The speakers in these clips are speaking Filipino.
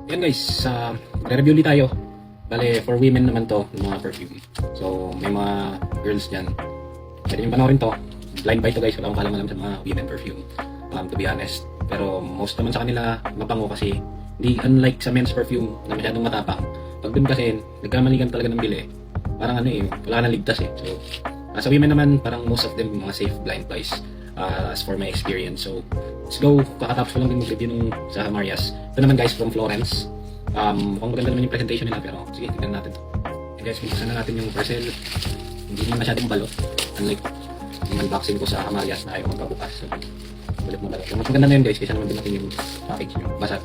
Yan guys, re-review ulit tayo. Bale, for women naman to, yung mga perfume. So, may mga girls dyan. Pwede yung panoorin to. Blind buy to guys, wala akong kalam-alam sa mga women perfume. To be honest. Pero most naman sa kanila, mabango kasi. Hindi, unlike sa men's perfume na masyadong matapang. Pag dun kasi, nagkamaligan talaga ng bili. Parang ano eh, wala na ligtas eh. So, sa women naman, parang most of them mga safe blind buys. As for my experience. So, let's go. Kakatapos ko lang din mag-review nung sa Marias. Ito naman guys from Florence. Mukhang maganda naman yung presentation nila pero sige, tignan natin to. Okay guys, buksan na natin yung parcel. Hindi niya masyadong balot. Unlike yung unboxing ko sa Marias na ayaw magpabukas. So, ulit mo balot. Mas maganda na yun guys, kaysa naman din natin yung package nyo. Basa.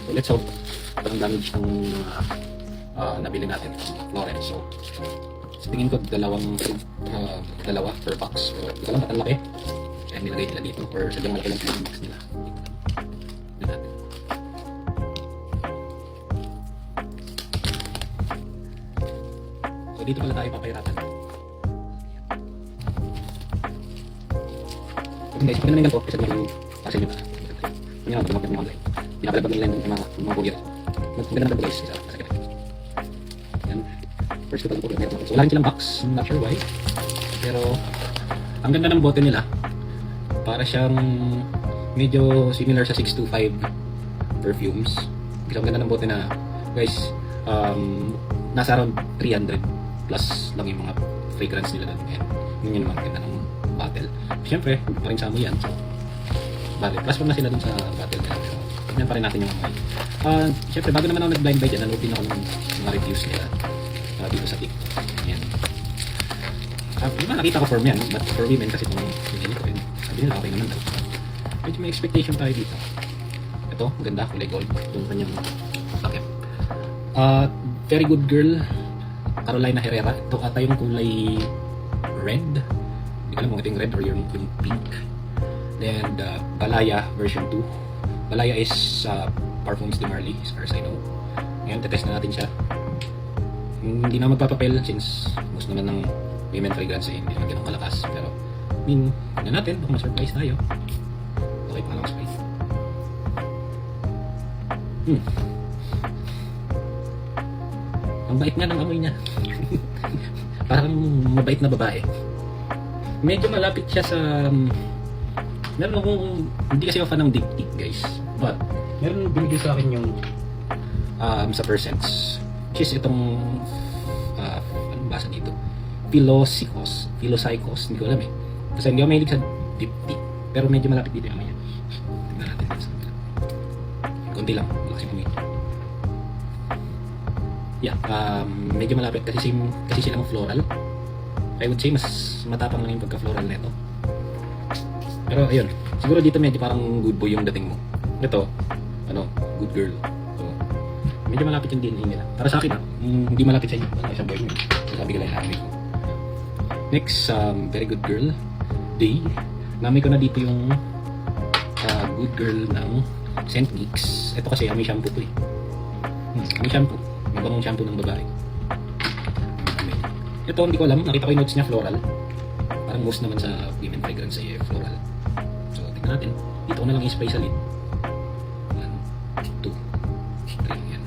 So, let's hope walang damage ng nabili natin sa Florence. So, tingin ko dalawa per box. So, ito lang ang laki. Kaya nilagay nila dito or sadyang malaki lang yung box nila. Dito natin. So, dito pala tayo papahirapan. So, guys, pag naman ko, kasi naman yung parcel nyo na. Hindi naman pag yung online. Pinapalabag nila yung mga courier. Maganda naman guys. Yan. First ko pag meron ako. So, wala rin silang box. I'm not sure why. Pero, ang ganda ng bote nila. Para siyang medyo similar sa 625 perfumes. Kasi ang ganda ng bote na, guys, nasa around 300 plus lang yung mga fragrance nila doon. Ayan. Yun yung naman ganda ng bottle. Siyempre, pa rin sa amoy yan. So, bale, plus 1 na sila dun sa bottle nila. Pero, tignan pa rin natin yung amoy. Siyempre, bago naman ako nag-blind buy dyan, nanood din ako ng mga reviews nila dito sa TikTok. Ayan. Diba nakita ko for men, but for women kasi itong sabi nila okay naman daw. Medyo may expectation tayo dito. Ito, maganda, kulay gold. Itong kanyang takip. Very good girl, Carolina Herrera. Ito ata yung kulay red. Hindi ko alam kung ito yung red or yung pink. Then, Balaya version 2. Balaya is Parfums de Marly, as far as I know. Ngayon, tetest na natin siya. Hindi na magpapapel since most naman ng women fragrance eh, hindi naman ganun kalakas. Pero, tignan natin, baka ma-surprise tayo. Okay, pangalawang spray. Ang bait nga ng amoy niya. Parang mabait na babae. Medyo malapit siya sa... meron akong... Hindi kasi ako fan ng diptyque guys. But, meron binigay sa akin yung... sa percents. Which is itong... anong basa dito? Philosychos. Hindi ko alam eh. Kasi hindi ako mahilig sa diptyque. Pero medyo malapit dito yung amoy niya. Tignan natin. Konti lang. Malakas yung amoy. Yeah, medyo malapit kasi silang floral. I would say mas matapang lang yung pagka-floral nito. Pero ayun, siguro dito medyo parang good boy yung dating mo. Ito, good girl. So, medyo malapit yung DNA nila. Para sa akin hindi malapit sa inyo. Wala isang boy mo. Sabi ko lang namin ko. Next, very good girl. Day. Namin ko na dito yung good girl ng Scent Mix. Ito kasi may shampoo to eh. May shampoo. May bangong shampoo ng babae. Ito hindi ko alam. Nakita ko yung notes niya floral. Parang most naman sa women fragrance ay floral. So tingnan natin. Dito ko na lang i-spray sa lid. 1, 2, 3. Yan.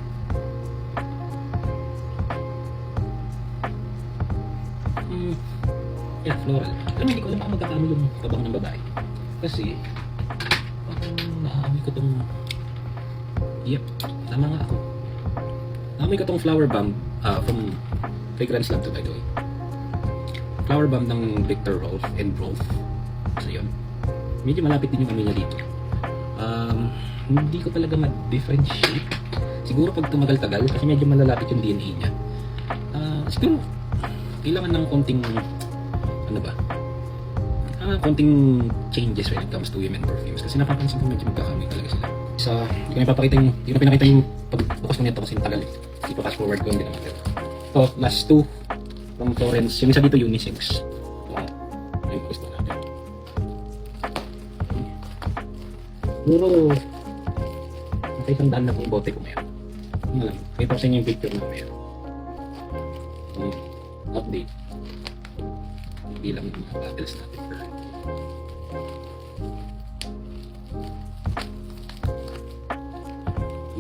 Yeah, floral. Alam mo, hindi ko alam kung magkakamo yung pabango ng babae. Kasi parang naamoy ko tong... Yep, tama nga ako. Naamoy ko tong flower bomb from Fragrance Lab to by the way. Flower bomb ng Victor Rolf and Rolf. So yun. Medyo malapit din yung amoy niya dito. Hindi ko talaga ma-differentiate. Siguro pag tumagal-tagal kasi medyo malalapit yung DNA niya. Siguro kailangan ng konting konting changes when it comes to women perfumes kasi napapansin ko medyo magkakamoy talaga sila. Hindi ko na ipapakita hindi ko na pinakita yung pagbukas ko nito kasi natagal eh. Hindi pa fast forward ko hindi naman. So, last two from Florence. Yung isa dito unisex. Yung gusto natin. Siguro okay, isang daan na kung bote ko meron. Yun lang. Kita ko sa inyo yung picture na meron. Update. Bilang mga bottles natin per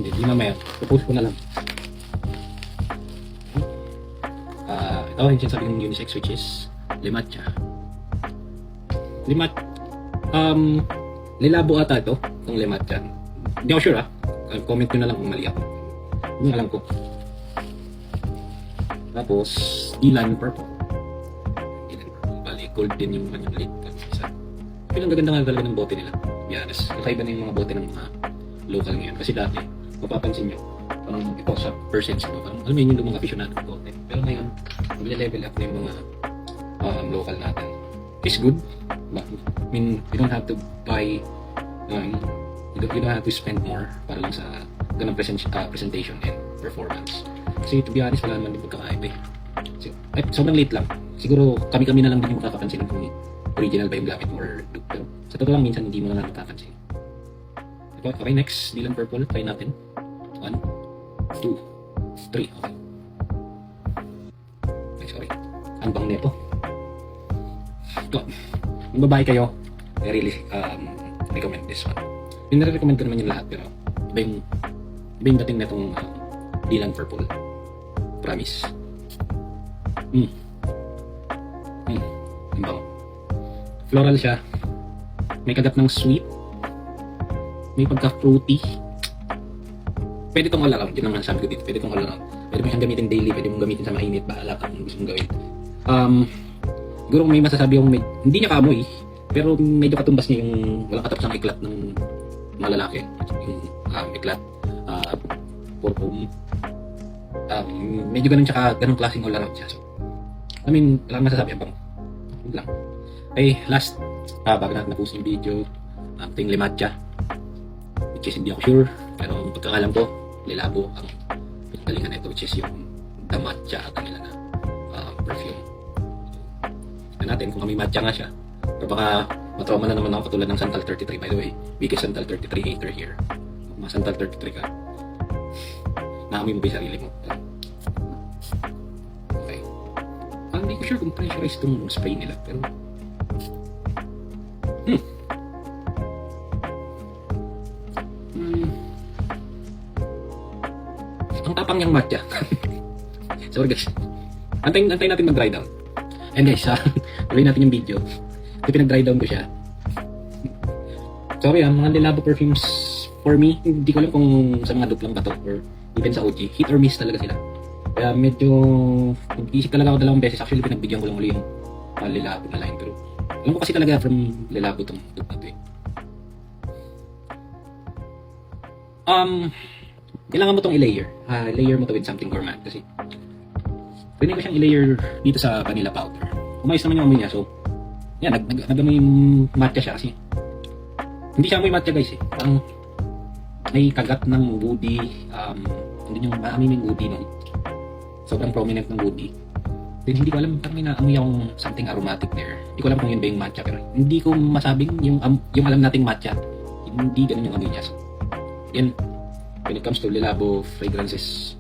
Hindi mamaya. Propose ko na lang. Ito yung sinasabi ng unisex, which is Limatcha. Lilabo ata ito, itong Limatcha. Hindi ako sure comment nyo na lang kung mali ako. Yun yung alam ko. Tapos, Dylan Purple. Bali, gold din yung kanyang late. Pero ang gaganda nga talaga ng bote nila. To be honest, kakaiba na yung mga bote ng mga local ngayon. Kasi dati, mapapansin nyo, parang ito sa percents, no? Parang alam mo yun yung mga aficionado ng bote. Pero ngayon, mag-level up na yung mga local natin. It's good. But, I mean, you don't have to buy, you don't have to spend more para lang sa ganang presentation and performance. Kasi to be honest, wala naman din pagkakaiba eh. Sobrang late lang. Siguro kami-kami na lang din yung makakapansin kung original ba yung gamit mo or dupe. Pero sa totoo lang, minsan hindi mo na lang makapansin. Okay, next, Dylan Purple. Try natin. 1, 2, 3. Okay. Sorry. Ang bang neto. Ito. Kung babae kayo, I really recommend this one. Yung nare-recommend ko naman yung lahat, pero iba yung dating netong Dylan Purple. Promise. Ang bango. Floral siya. May kagat ng sweet. May pagka-fruity. Pwede itong all around. Yun ang sabi ko dito. Pwede itong all around. Pwede mo siyang gamitin daily. Pwede mong gamitin sa mainit. Bahala ka kung gusto mong gawin. Siguro may masasabi yung hindi niya kaamoy. Pero medyo katumbas niya yung walang katapos ng iklat ng mga lalaki. Yung iklat. Purple. Medyo ganun tsaka ganun klaseng all around siya. So, I mean, wala masasabi ang bang. Yun lang. Okay, last. Bago natin napusin yung video. Ting Limatcha. Which is hindi ako sure. Pero ang pagkakalam ko, Lilabo ang pinagalingan nito, which is yung The Matcha at nila na perfume. Tignan natin kung may matcha nga siya. Pero baka matrauma na naman ako katulad ng Santal 33. By the way, biggest Santal 33 hater here. Kung mga Santal 33 ka, naamoy mo ba yung sarili mo? Okay. Hindi ko sure kung pressurized itong spray nila. Pero ang tapang niyang matcha. Sorry guys. Antayin natin mag-dry down. And guys, tuloy natin yung video. Kasi pinag-dry down ko siya. Sorry mga Lilabo perfumes for me, hindi ko alam kung sa mga dupe lang ba to or even sa OG. Hit or miss talaga sila. Kaya medyo nag-iisip talaga ako dalawang beses. Actually, pinagbigyan ko lang uli yung Lilabo na line. Pero alam ko kasi talaga from Lilabo itong dupe na to eh. Kailangan mo itong i-layer. Layer mo to with something gourmand kasi pwede ko siyang i-layer dito sa vanilla powder. Umayos naman yung amoy niya. So, yan, nag-amoy yung matcha siya kasi hindi siya amoy matcha guys eh. Parang may kagat ng woody. Hindi yung maamoy yung woody no? Sobrang prominent ng woody. Then hindi ko alam, parang may naamoy akong something aromatic there. Hindi ko alam kung yun ba yung matcha pero hindi ko masabing yung alam nating matcha. Hindi ganun yung amoy niya. So, yan. When it comes to Lilabo fragrances,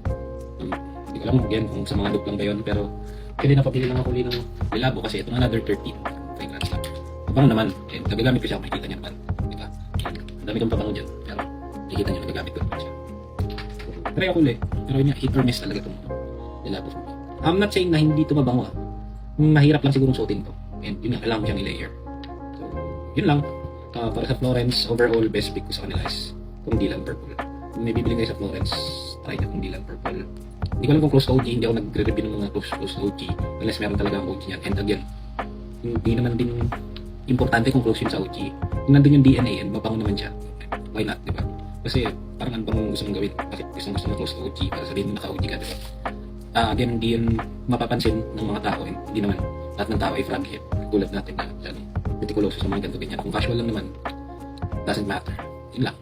hindi ko alam again kung sa mga dupe lang ba yun, pero pwede na papili lang ako uli ng Lilabo kasi itong another 13 fragrance lang. Abang naman, nagagamit ko siya, makikita niyo naman. Diba? Ang dami kong pabango dyan, pero makikita niyo nagagamit ko naman siya. Try ako uli, pero yun hit or miss talaga itong Lilabo. I'm not saying na hindi ito mabango mahirap lang sigurong suotin to. And yun nga, kailangan mo siyang i-layer. So, yun lang. Para sa Florence, overall, best pick ko sa kanila is kung Dylan Purple. Kung may bibili kayo sa Florence, try nyo kung Dylan Purple. Hindi ko alam kung close to OG, hindi ako nagre-review ng mga close to OG unless meron talaga ang OG yan. And again, hindi naman din importante kung close yun sa OG. Kung nandun yung DNA and mabango naman siya, why not, diba? Kasi parang ano bang gusto mong gawin? Bakit gusto mo close to OG para sabihin mo naka-OG ka, diba? Again, hindi yun mapapansin ng mga tao. Hindi naman lahat ng tao ay frog hip. Tulad natin na meticuloso sa mga ganito ganyan. Kung casual lang naman, doesn't matter. Yun lang.